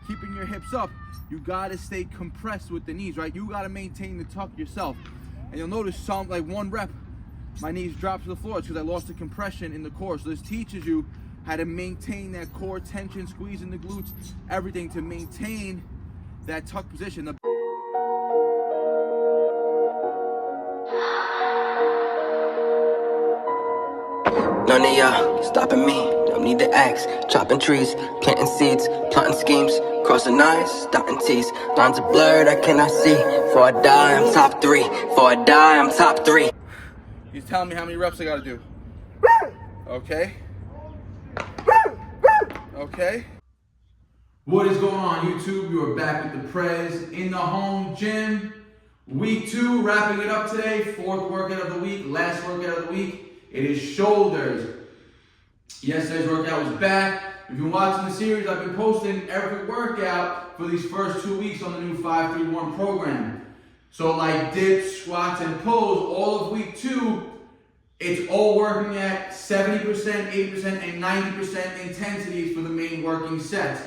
keeping your hips up, you gotta stay compressed with the knees, right? You gotta maintain the tuck yourself. And you'll notice some, like one rep, my knees drop to the floor. It's because I lost the compression in the core. So this teaches you how to maintain that core tension, squeezing the glutes, everything to maintain that tuck position. None of y'all stopping me, don't need the axe. Chopping trees, planting seeds, plotting schemes, crossing lines, dotting T's. Lines are blurred, I cannot see. Before I die, I'm top 3. Before I die, I'm top 3. He's telling me how many reps I gotta do. Okay. Okay. What is going on, YouTube? You are back with the Prez in the home gym. Week 2, wrapping it up today. 4th workout of the week, last workout of the week. It is shoulders. Yesterday's workout was back. If you're watching the series, I've been posting every workout for these first 2 weeks on the new 5-3-1 program. So like dips, squats, and pulls, all of week 2, it's all working at 70%, 80%, and 90% intensities for the main working sets.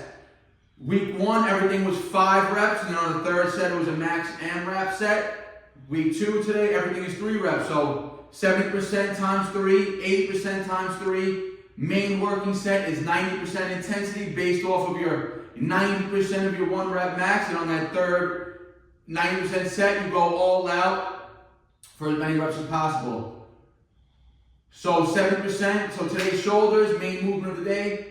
Week 1, everything was 5 reps, and then on the 3rd set, it was a max AMRAP set. Week 2 today, everything is 3 reps. So 70% times 3, 80% times 3. Main working set is 90% intensity based off of your 90% of your 1 rep max. And on that 3rd 90% set, you go all out for as many reps as possible. So 70%, so today's shoulders, main movement of the day,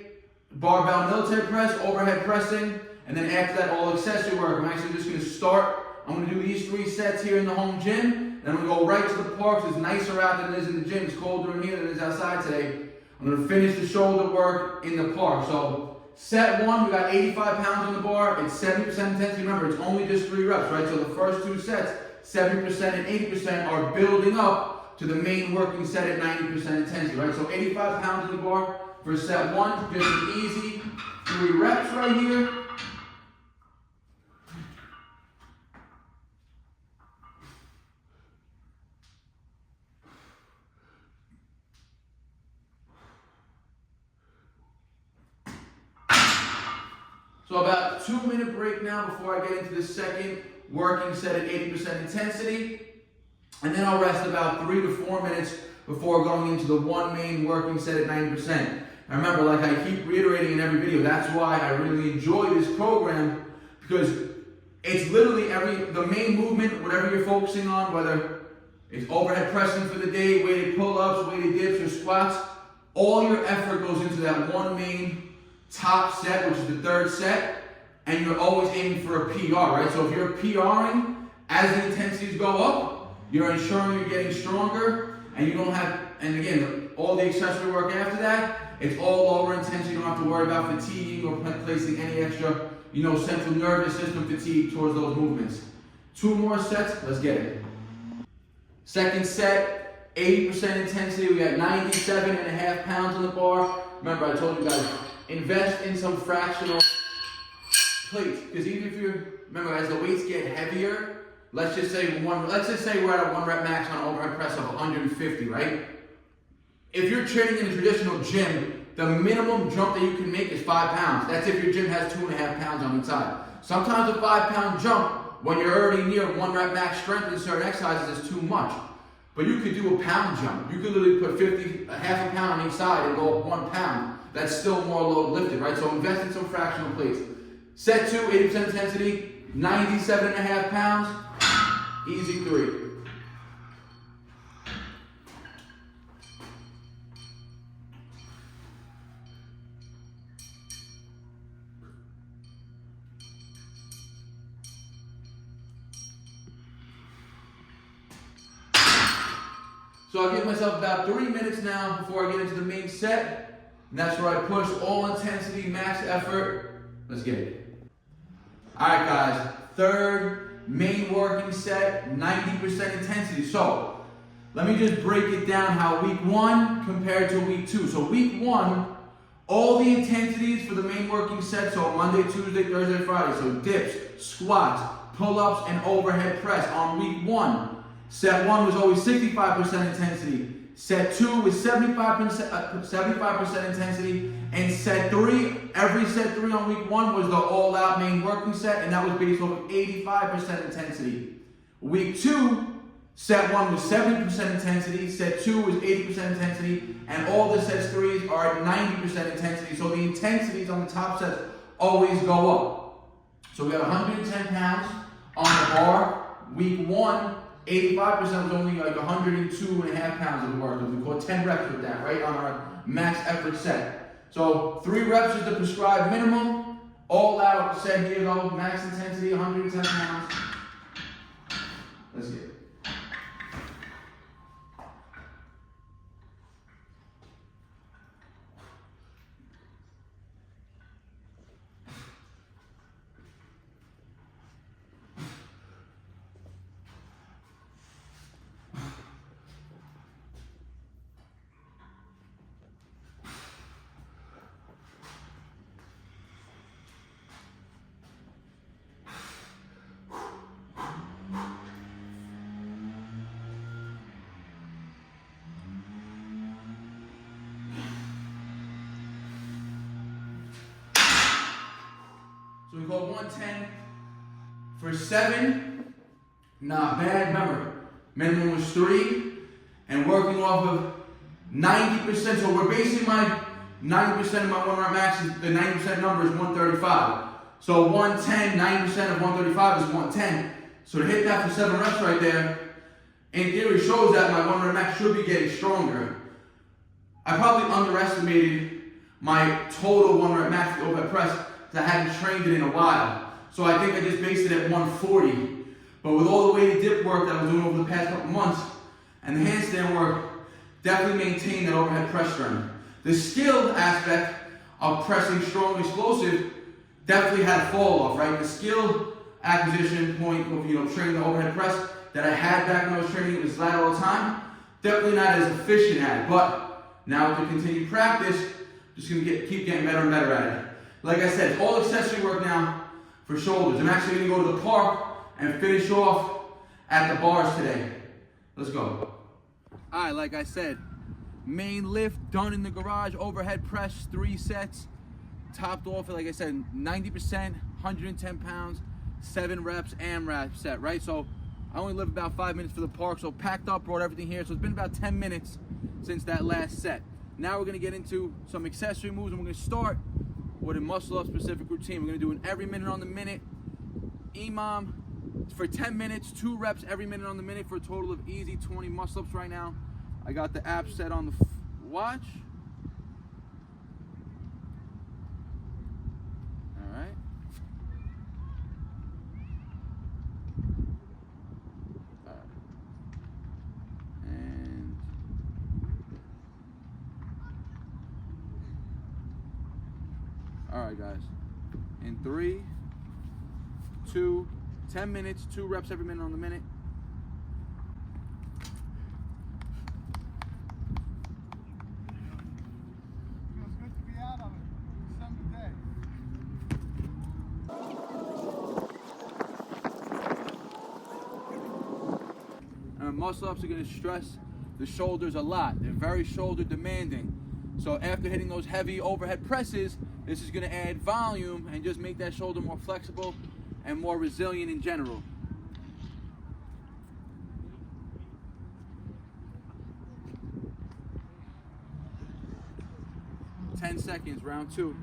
barbell military press, overhead pressing, and then after that, all accessory work. I'm actually just gonna start. I'm gonna do these 3 sets here in the home gym. Then I'm gonna go right to the park. It's nicer out than it is in the gym. It's colder in here than it is outside today. I'm gonna finish the shoulder work in the park. So set 1, we got 85 pounds on the bar. It's 70% intensity. Remember, it's only just 3 reps, right? So the first 2 sets, 70% and 80% are building up to the main working set at 90% intensity, right? So 85 pounds on the bar for set 1, just an easy 3 reps right here. So about 2-minute break now before I get into the second working set at 80% intensity. And then I'll rest about 3 to 4 minutes before going into the 1 main working set at 90%. Now remember, like I keep reiterating in every video, that's why I really enjoy this program, because it's literally the main movement, whatever you're focusing on, whether it's overhead pressing for the day, weighted pull-ups, weighted dips, or squats, all your effort goes into that 1 main top set, which is the 3rd set, and you're always aiming for a PR, right? So if you're PRing, as the intensities go up, you're ensuring you're getting stronger, and you don't have, and again, all the accessory work after that, it's all lower intensity. You don't have to worry about fatiguing or placing any extra, central nervous system fatigue towards those movements. 2 more sets, let's get it. Second set, 80% intensity. We got 97.5 pounds on the bar. Remember, I told you guys, invest in some fractional plates, because even if remember, as the weights get heavier, let's just say we're at a 1 rep max on overhead press of 150, right? If you're training in a traditional gym, the minimum jump that you can make is 5 pounds. That's if your gym has 2.5 pounds on each side. Sometimes a 5-pound jump, when you're already near 1 rep max strength in certain exercises, is too much. But you could do a pound jump. You could literally put half a pound on each side and go up 1 pound. That's still more load lifted, right? So invest in some fractional plates. Set 2, 80% intensity, 97.5 pounds, easy 3. So I'll give myself about 3 minutes now before I get into the main set. And that's where I push all intensity, max effort. Let's get it. All right, guys. 3rd main working set, 90% intensity. So let me just break it down how week 1 compared to week 2. So week 1, all the intensities for the main working set, so Monday, Tuesday, Thursday, Friday. So dips, squats, pull-ups, and overhead press on week 1. Set 1 was always 65% intensity. Set 2 was 75% intensity, And set 3, every set 3 on week 1 was the all-out main working set, and that was based off of 85% intensity. Week 2, set 1 was 70% intensity, set 2 was 80% intensity, and all the sets 3s are at 90% intensity. So the intensities on the top sets always go up. So we got 110 pounds on the bar. Week 1, 85% was only like 102.5 pounds of work. We call 10 reps with that, right, on our max effort set. So 3 reps is the prescribed minimum. All out set here though, max intensity, 110 pounds. Let's get it. So we go 110 for 7, not bad. Remember, minimum was 3, and working off of 90%. So we're basing my 90% of my 1 rep max, the 90% number is 135. So 110, 90% of 135 is 110. So to hit that for 7 reps right there, in theory shows that my 1 rep max should be getting stronger. I probably underestimated my total 1 rep max overhead press, because I hadn't trained it in a while. So I think I just based it at 140. But with all the weighted dip work that I was doing over the past couple months, and the handstand work, definitely maintained that overhead press strength. The skill aspect of pressing strong and explosive definitely had a fall off, right? The skill acquisition point of, training the overhead press that I had back when I was training it was lat all the time, definitely not as efficient at it. But now with the continued practice, just gonna keep getting better and better at it. Like I said, all accessory work now for shoulders. I'm actually gonna go to the park and finish off at the bars today. Let's go. All right, like I said, main lift done in the garage, overhead press, 3 sets, topped off at, like I said, 90%, 110 pounds, 7 reps, AMRAP set, right? So I only live about 5 minutes for the park, so packed up, brought everything here. So it's been about 10 minutes since that last set. Now we're gonna get into some accessory moves, and we're gonna start with a muscle-up specific routine. We're gonna do an every minute on the minute EMOM for 10 minutes, 2 reps every minute on the minute for a total of easy 20 muscle-ups right now. I got the app set on the watch. All right. And all right, guys. In 3, 2, 10 minutes, 2 reps every minute on the minute. Feels good to be out of it. December day. Muscle-ups are going to stress the shoulders a lot. They're very shoulder demanding. So after hitting those heavy overhead presses, this is going to add volume and just make that shoulder more flexible and more resilient in general. Ten seconds, round 2.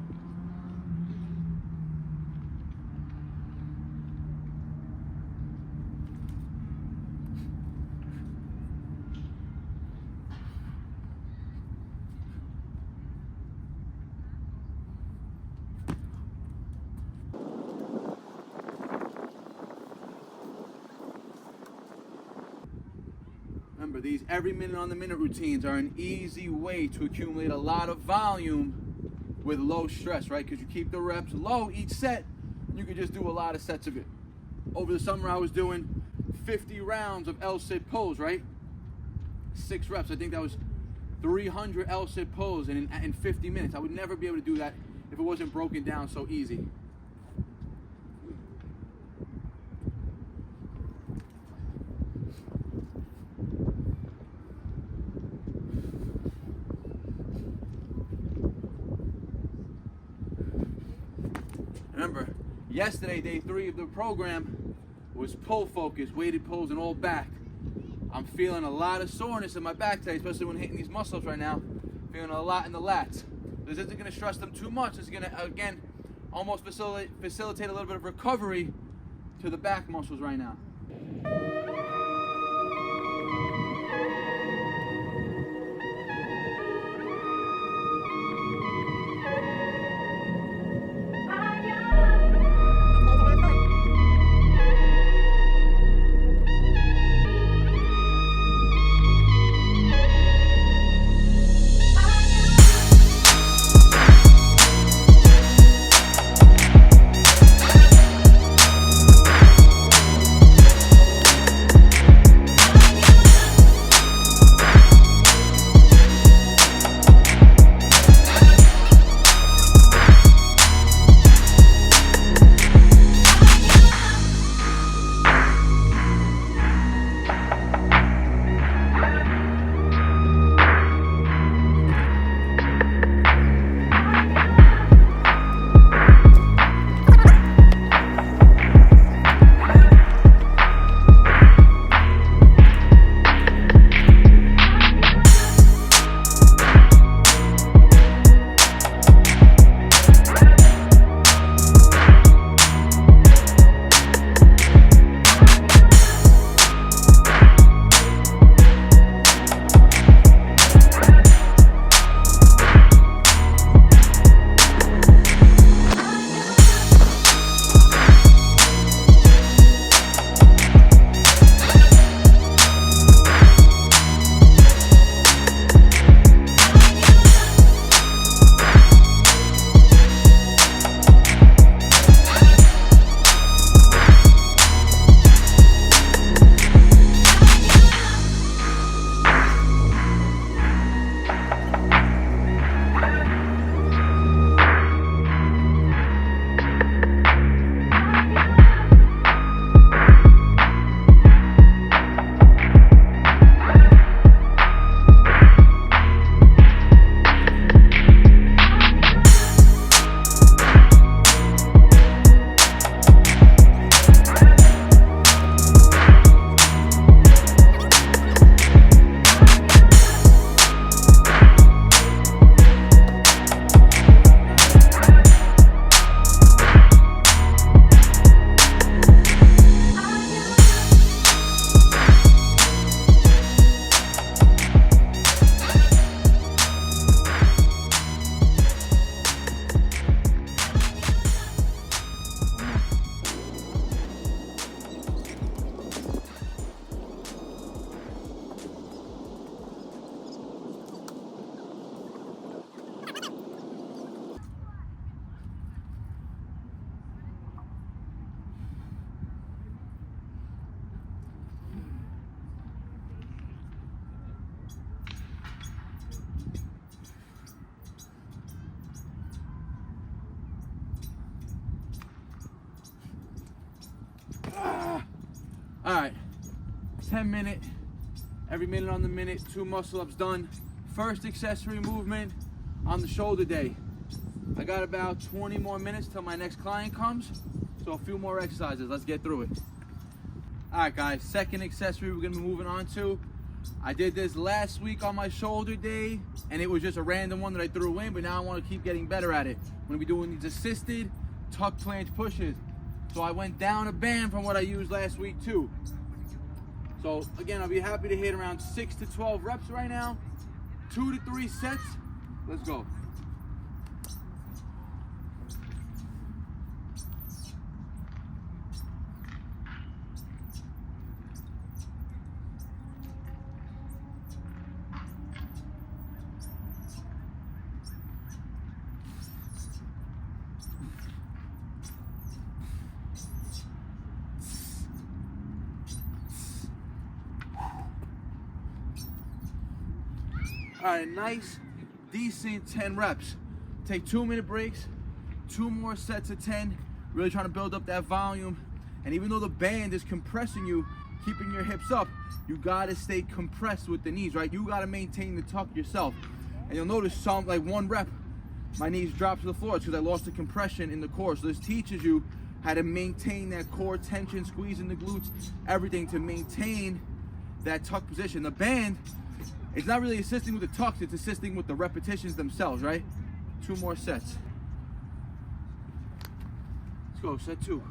Remember, these every minute on the minute routines are an easy way to accumulate a lot of volume with low stress, right? Because you keep the reps low each set, and you can just do a lot of sets of it. Over the summer, I was doing 50 rounds of L-sit pulls, right? 6 reps. I think that was 300 L-sit pulls in 50 minutes. I would never be able to do that if it wasn't broken down so easy. Yesterday, day 3 of the program, was pull focus, weighted pulls and all back. I'm feeling a lot of soreness in my back today, especially when hitting these muscles right now. Feeling a lot in the lats. This isn't going to stress them too much. It's going to, again, almost facilitate a little bit of recovery to the back muscles right now. All right, 10-minute, every minute on the minute, 2 muscle ups done. First accessory movement on the shoulder day. I got about 20 more minutes till my next client comes, so a few more exercises. Let's get through it. All right, guys, second accessory we're gonna be moving on to. I did this last week on my shoulder day, and it was just a random one that I threw in, but now I wanna keep getting better at it. I'm gonna be doing these assisted tuck planche pushes. So I went down a band from what I used last week too. So again, I'll be happy to hit around 6 to 12 reps right now, 2 to 3 sets. Let's go. All right, nice, decent 10 reps. Take 2-minute breaks, 2 more sets of 10. Really trying to build up that volume. And even though the band is compressing you, keeping your hips up, you gotta stay compressed with the knees, right? You gotta maintain the tuck yourself. And you'll notice like 1 rep, my knees drop to the floor because I lost the compression in the core. So this teaches you how to maintain that core tension, squeezing the glutes, everything to maintain that tuck position. The band, it's not really assisting with the tucks, it's assisting with the repetitions themselves, right? 2 more sets. Let's go, set 2.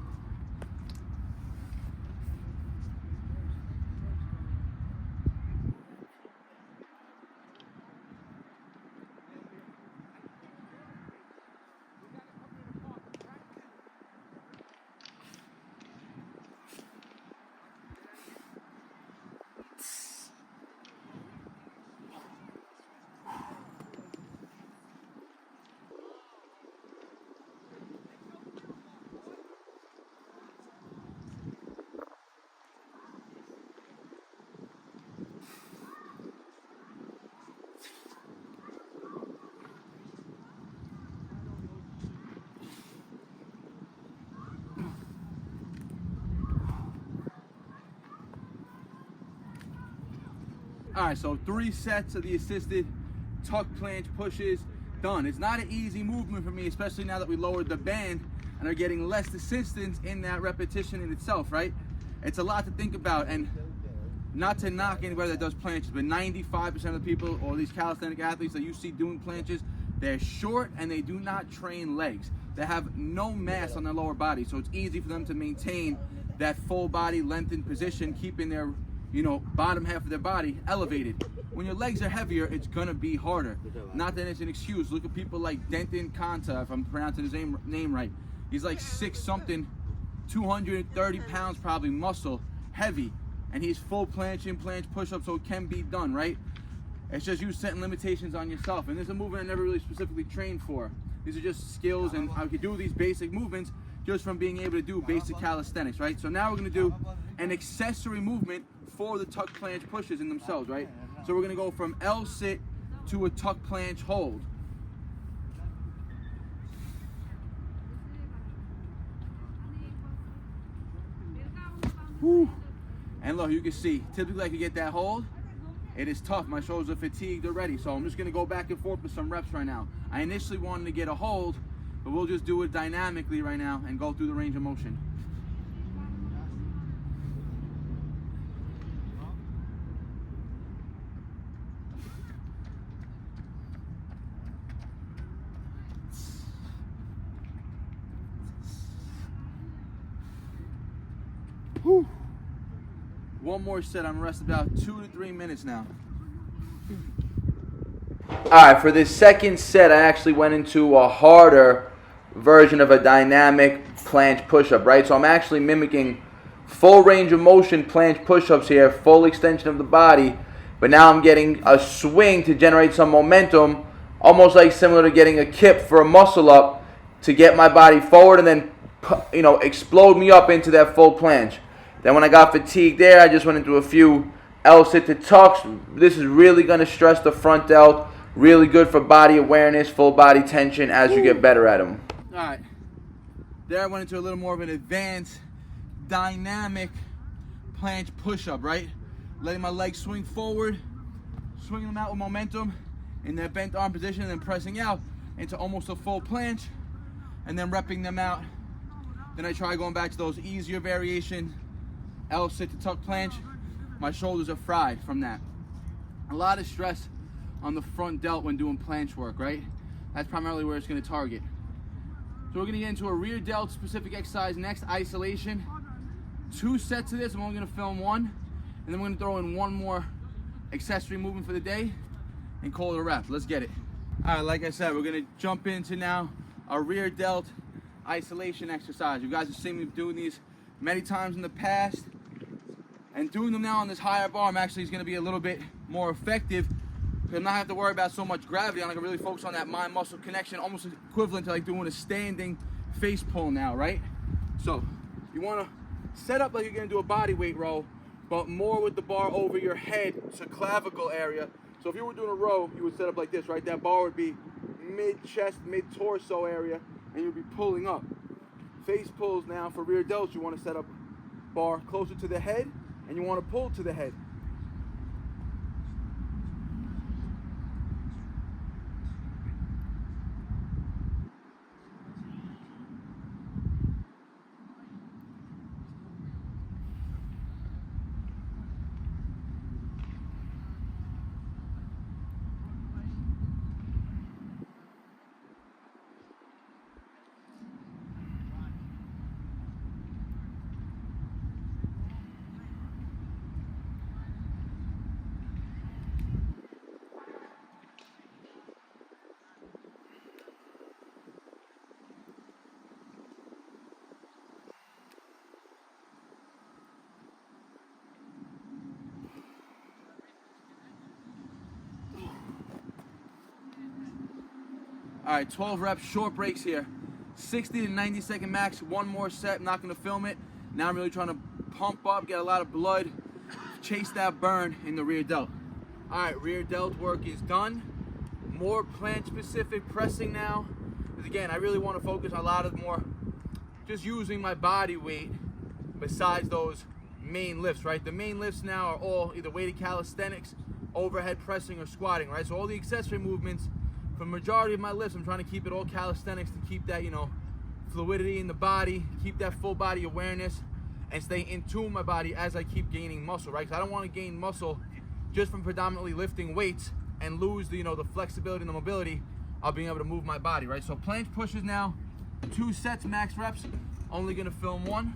All right, so 3 sets of the assisted tuck planche pushes done. It's not an easy movement for me, especially now that we lowered the band and are getting less assistance in that repetition in itself, right? It's a lot to think about, and not to knock anybody that does planches, but 95% of the people, or these calisthenic athletes that you see doing planches, they're short and they do not train legs. They have no mass on their lower body, so it's easy for them to maintain that full body lengthened position, keeping their bottom half of their body elevated. When your legs are heavier, it's gonna be harder. Not that it's an excuse. Look at people like Denton Kanta, if I'm pronouncing his name right. He's like 6 something, 230 pounds probably, muscle, heavy, and he's full planche push-up, so it can be done, right? It's just you setting limitations on yourself. And this is a movement I never really specifically trained for. These are just skills, and I could do these basic movements just from being able to do basic calisthenics, right? So now we're gonna do an accessory movement for the tuck planche pushes in themselves, right? So we're gonna go from L sit to a tuck planche hold. Woo. And look, you can see, typically I can get that hold. It is tough, my shoulders are fatigued already, so I'm just gonna go back and forth with some reps right now. I initially wanted to get a hold, but we'll just do it dynamically right now and go through the range of motion. Whew. One more set. I'm gonna rest about 2 to 3 minutes now. All right, for this second set, I actually went into a harder version of a dynamic planche push-up, right? So I'm actually mimicking full range of motion planche push-ups here, full extension of the body, but now I'm getting a swing to generate some momentum, almost like similar to getting a kip for a muscle up to get my body forward and then, explode me up into that full planche. Then when I got fatigued there, I just went into a few L-sit to tucks. This is really going to stress the front delt. Really good for body awareness, full body tension as you get better at them. All right. There I went into a little more of an advanced, dynamic planche push-up, right? Letting my legs swing forward, swinging them out with momentum in that bent arm position, and then pressing out into almost a full planche, and then repping them out. Then I try going back to those easier variation L-sit to tuck planche. My shoulders are fried from that. A lot of stress on the front delt when doing planche work, right? That's primarily where it's going to target. So we're going to get into a rear delt specific exercise next, isolation. 2 sets of this. I'm only going to film 1, and then we're going to throw in 1 more accessory movement for the day and call it a wrap. Let's get it. All right, like I said, we're going to jump into now a rear delt isolation exercise. You guys have seen me doing these many times in the past, and doing them now on this higher bar actually is going to be a little bit more effective because I'm not have to worry about so much gravity. I'm going to really focus on that mind-muscle connection, almost equivalent to like doing a standing face pull now, right? So you want to set up like you're going to do a body weight row, but more with the bar over your head to clavicle area. So if you were doing a row, you would set up like this, right? That bar would be mid-chest, mid-torso area, and you'd be pulling up. Face pulls now for rear delts, you want to set up bar closer to the head, and you want to pull to the head. All right, 12 reps, short breaks here. 60 to 90 second max, one more set. I'm not gonna film it. Now I'm really trying to pump up, get a lot of blood, chase that burn in the rear delt. All right, rear delt work is done. More plant specific pressing now. Because again, I really want to focus a lot of more just using my body weight besides those main lifts, right? The main lifts now are all either weighted calisthenics, overhead pressing, or squatting, right? So all the accessory movements, for the majority of my lifts, I'm trying to keep it all calisthenics to keep that, you know, fluidity in the body, keep that full body awareness, and stay in tune with my body as I keep gaining muscle, right? Because I don't want to gain muscle just from predominantly lifting weights and lose the, you know, the flexibility and the mobility of being able to move my body, right? So planche pushes now, 2 sets, max reps. Only gonna film 1.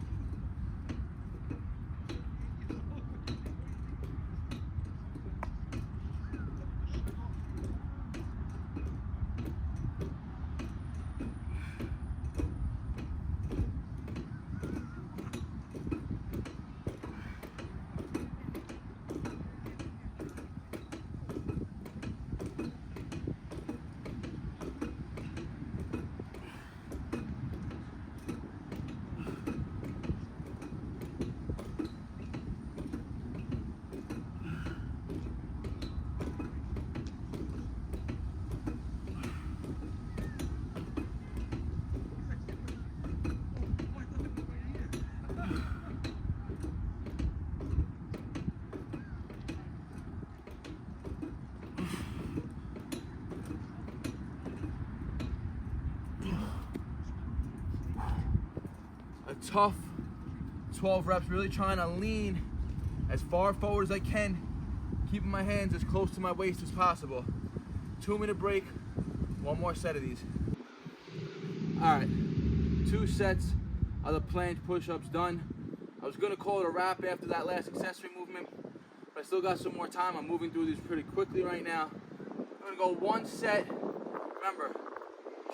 A tough 12 reps, really trying to lean as far forward as I can, keeping my hands as close to my waist as possible. 2-minute break, 1 more set of these. All right, 2 sets of the planche push-ups done. I was gonna call it a wrap after that last accessory movement, but I still got some more time. I'm moving through these pretty quickly right now. I'm gonna go 1 set. Remember,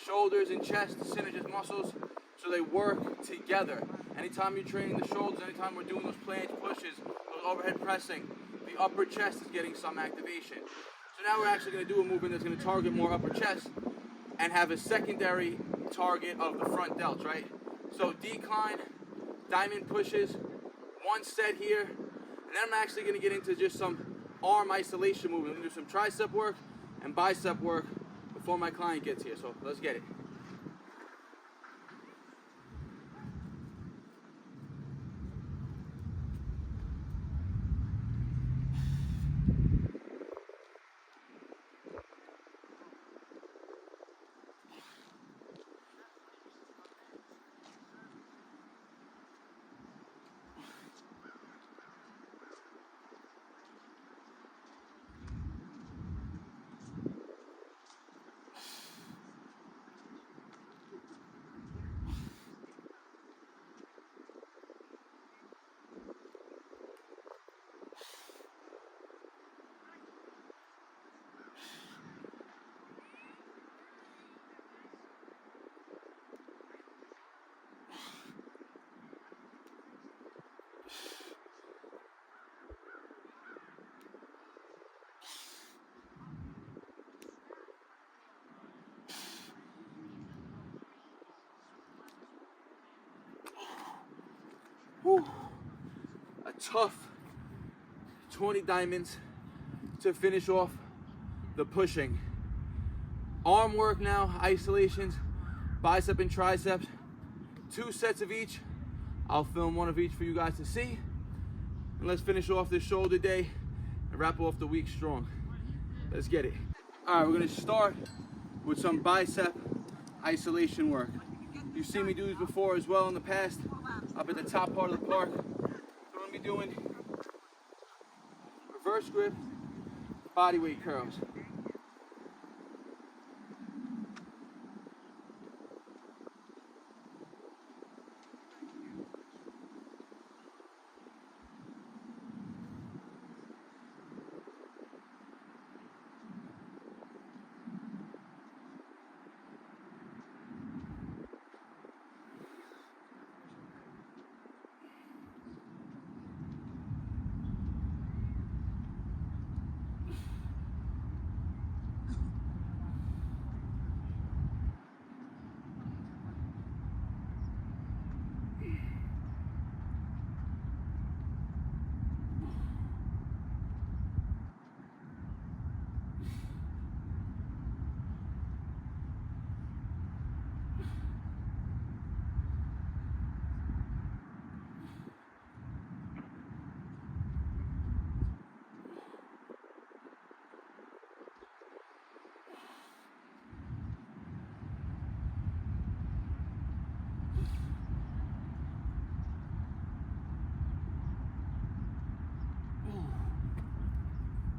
shoulders and chest, synergist muscles, so they work together. Anytime you're training the shoulders, anytime we're doing those planche pushes, those overhead pressing, the upper chest is getting some activation. So now we're actually going to do a movement that's going to target more upper chest and have a secondary target of the front delts, right? So decline, diamond pushes, 1 set here, and then I'm actually going to get into just some arm isolation movement. I'm going to do some tricep work and bicep work before my client gets here, so let's get it. Whew. A tough 20 diamonds to finish off the pushing. Arm work now, isolations, bicep and triceps, 2 sets of each. I'll film 1 of each for you guys to see. And let's finish off this shoulder day and wrap off the week strong. Let's get it. All right, we're gonna start with some bicep isolation work. You've seen me do these before as well in the past, up at the top part of the park. So we're gonna be doing reverse grip, body weight curls.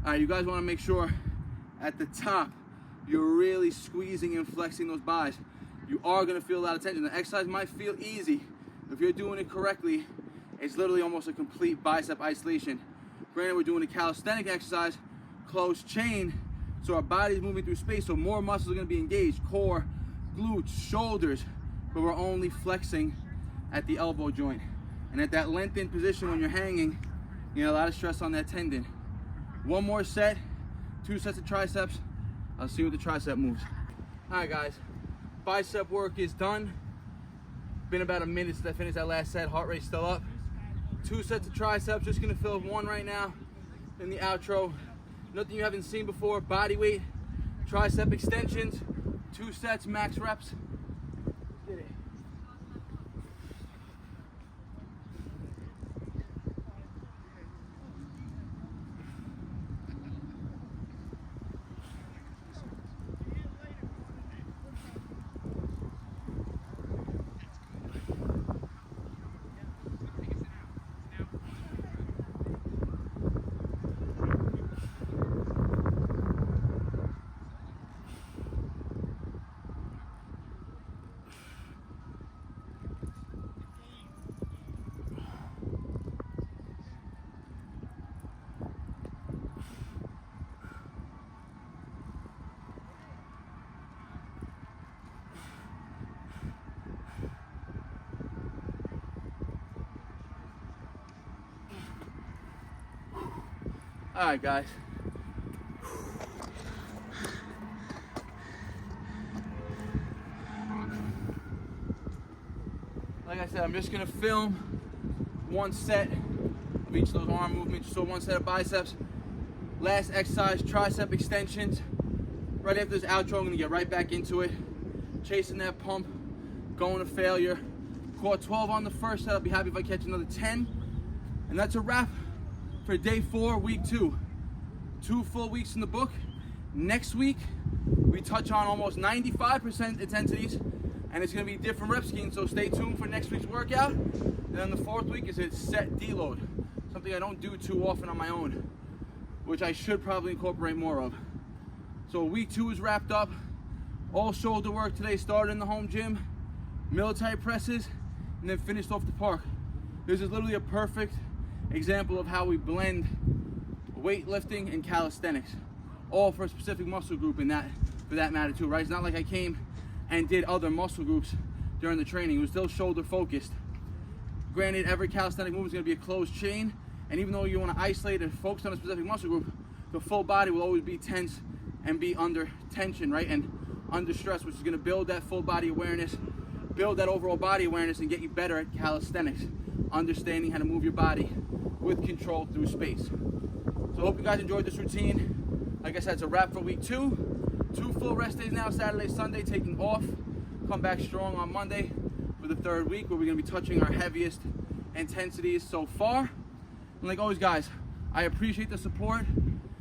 All right, you guys want to make sure at the top you're really squeezing and flexing those buys. You are going to feel a lot of tension. The exercise might feel easy. If you're doing it correctly, it's literally almost a complete bicep isolation. Granted, we're doing a calisthenic exercise, closed chain, so our body's moving through space, so more muscles are going to be engaged, core, glutes, shoulders, but we're only flexing at the elbow joint. And at that lengthened position when you're hanging, you know, a lot of stress on that tendon. One more set, 2 sets of triceps. I'll see what the tricep moves. All right, guys, bicep work is done. Been about a minute since I finished that last set. Heart rate's still up. 2 sets of triceps, just gonna fill 1 right now in the outro. Nothing you haven't seen before, body weight, tricep extensions, 2 sets, max reps. Get it. All right, guys. Like I said, I'm just gonna film 1 set of each of those arm movements. So 1 set of biceps. Last exercise, tricep extensions. Right after this outro, I'm gonna get right back into it. Chasing that pump, going to failure. Caught 12 on the first set. I'll be happy if I catch another 10. And that's a wrap for day 4, week 2. 2 full weeks in the book. Next week, we touch on almost 95% intensities, and it's gonna be different rep schemes, so stay tuned for next week's workout. And then the 4th week is a set deload, something I don't do too often on my own, which I should probably incorporate more of. So week 2 is wrapped up. All shoulder work today started in the home gym, military presses, and then finished off the park. This is literally a perfect example of how we blend weightlifting and calisthenics, all for a specific muscle group in that, for that matter too, right? It's not like I came and did other muscle groups during the training. It was still shoulder focused. Granted, every calisthenic movement is going to be a closed chain, and even though you want to isolate and focus on a specific muscle group, the full body will always be tense and be under tension, right? And under stress, which is going to build that full body awareness, build that overall body awareness, and get you better at calisthenics, understanding how to move your body with control through space. So I hope you guys enjoyed this routine. Like I said, it's a wrap for week 2. 2 full rest days now, Saturday, Sunday, taking off. Come back strong on Monday for the 3rd week, where we're going to be touching our heaviest intensities so far. And like always, guys, I appreciate the support.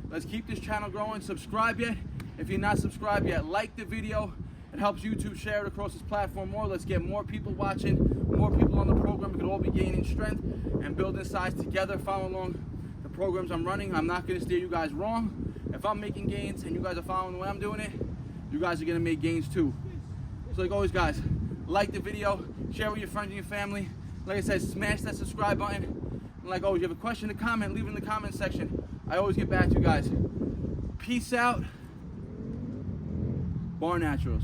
Let's keep this channel growing. Subscribe yet. If you're not subscribed yet, like the video. It helps YouTube share it across this platform more. Let's get more people watching, more people on the program. We could all be gaining strength and building size together. Follow along the programs I'm running. I'm not going to steer you guys wrong. If I'm making gains and you guys are following the way I'm doing it, you guys are going to make gains too. So like always, guys, like the video, share with your friends and your family. Like I said, smash that subscribe button. And like always, you have a question, a comment, leave it in the comment section. I always get back to you guys. Peace out. Barnaturals.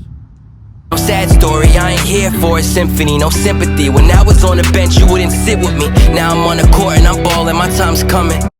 No sad story, I ain't here for a symphony, no sympathy. When I was on the bench, you wouldn't sit with me. Now I'm on the court and I'm balling, my time's coming.